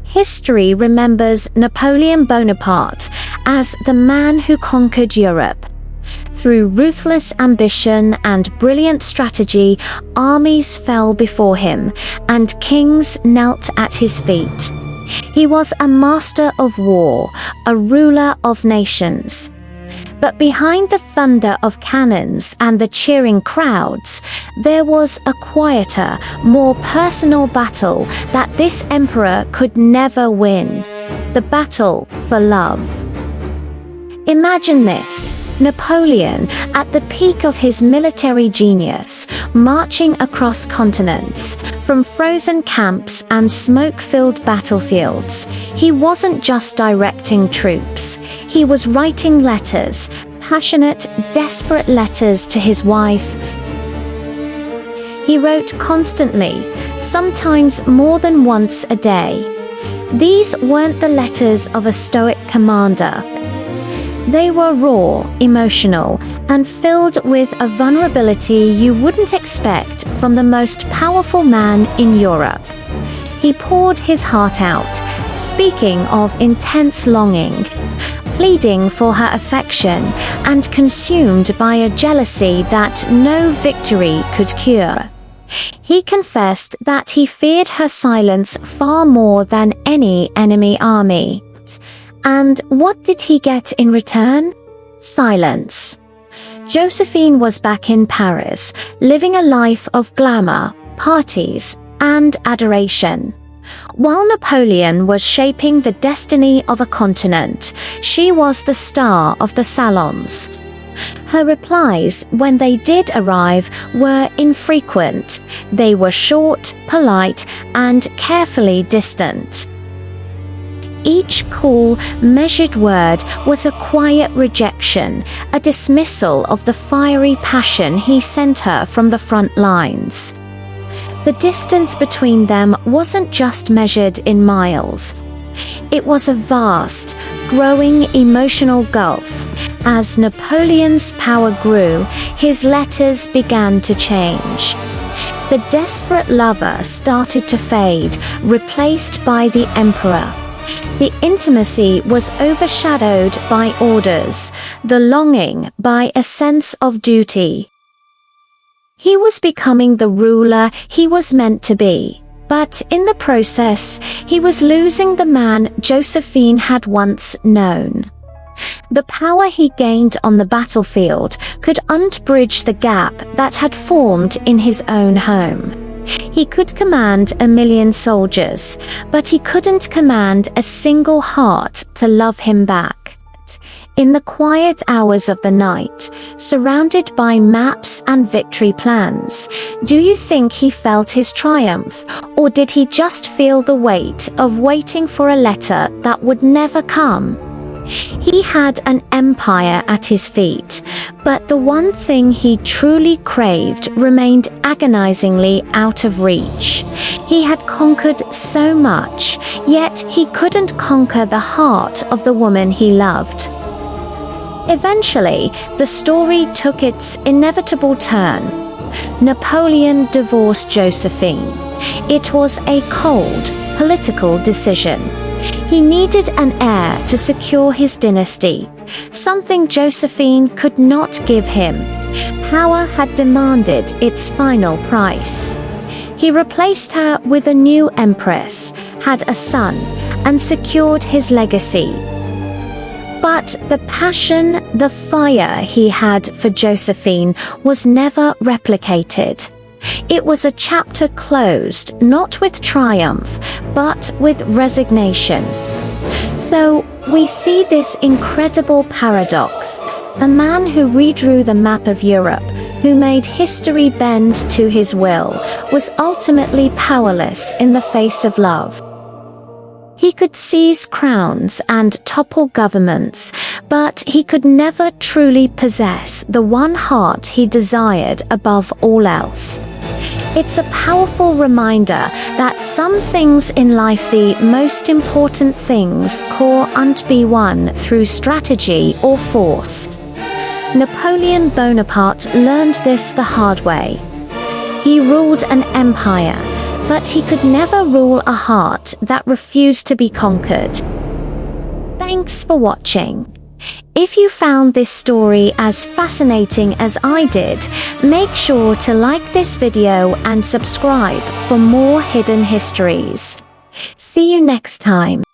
History remembers Napoleon Bonaparte as the man who conquered Europe. Through ruthless ambition and brilliant strategy, armies fell before him, and kings knelt at his feet. He was a master of war, a ruler of nations. But behind the thunder of cannons and the cheering crowds, there was a quieter, more personal battle that this emperor could never win: the battle for love. Imagine this: Napoleon, at the peak of his military genius, marching across continents, from frozen camps and smoke-filled battlefields. He wasn't just directing troops. He was writing letters, passionate, desperate letters to his wife. He wrote constantly, sometimes more than once a day. These weren't the letters of a stoic commander. They were raw, emotional, and filled with a vulnerability you wouldn't expect from the most powerful man in Europe. He poured his heart out, speaking of intense longing, pleading for her affection, and consumed by a jealousy that no victory could cure. He confessed that he feared her silence far more than any enemy army. And what did he get in return? Silence. Joséphine was back in Paris, living a life of glamour, parties, and adoration. While Napoleon was shaping the destiny of a continent, she was the star of the salons. Her replies, when they did arrive, were infrequent. They were short, polite, and carefully distant. Each cool, measured word was a quiet rejection, a dismissal of the fiery passion he sent her from the front lines. The distance between them wasn't just measured in miles. It was a vast, growing emotional gulf. As Napoleon's power grew, his letters began to change. The desperate lover started to fade, replaced by the emperor. The intimacy was overshadowed by orders, the longing by a sense of duty. He was becoming the ruler he was meant to be, but in the process, he was losing the man Joséphine had once known. The power he gained on the battlefield could unbridge the gap that had formed in his own home. He could command 1,000,000 soldiers, but he couldn't command a single heart to love him back. In the quiet hours of the night, surrounded by maps and victory plans, do you think he felt his triumph, or did he just feel the weight of waiting for a letter that would never come? He had an empire at his feet, but the one thing he truly craved remained agonizingly out of reach. He had conquered so much, yet he couldn't conquer the heart of the woman he loved. Eventually, the story took its inevitable turn. Napoleon divorced Joséphine. It was a cold, political decision. He needed an heir to secure his dynasty, something Joséphine could not give him. Power had demanded its final price. He replaced her with a new empress, had a son, and secured his legacy. But the passion, the fire he had for Joséphine was never replicated. It was a chapter closed, not with triumph, but with resignation. So, we see this incredible paradox. A man who redrew the map of Europe, who made history bend to his will, was ultimately powerless in the face of love. He could seize crowns and topple governments, but he could never truly possess the one heart he desired above all else. It's a powerful reminder that some things in life, the most important things, can't be won through strategy or force. Napoleon Bonaparte learned this the hard way. He ruled an empire, but he could never rule a heart that refused to be conquered. Thanks for watching. If you found this story as fascinating as I did, make sure to like this video and subscribe for more hidden histories. See you next time.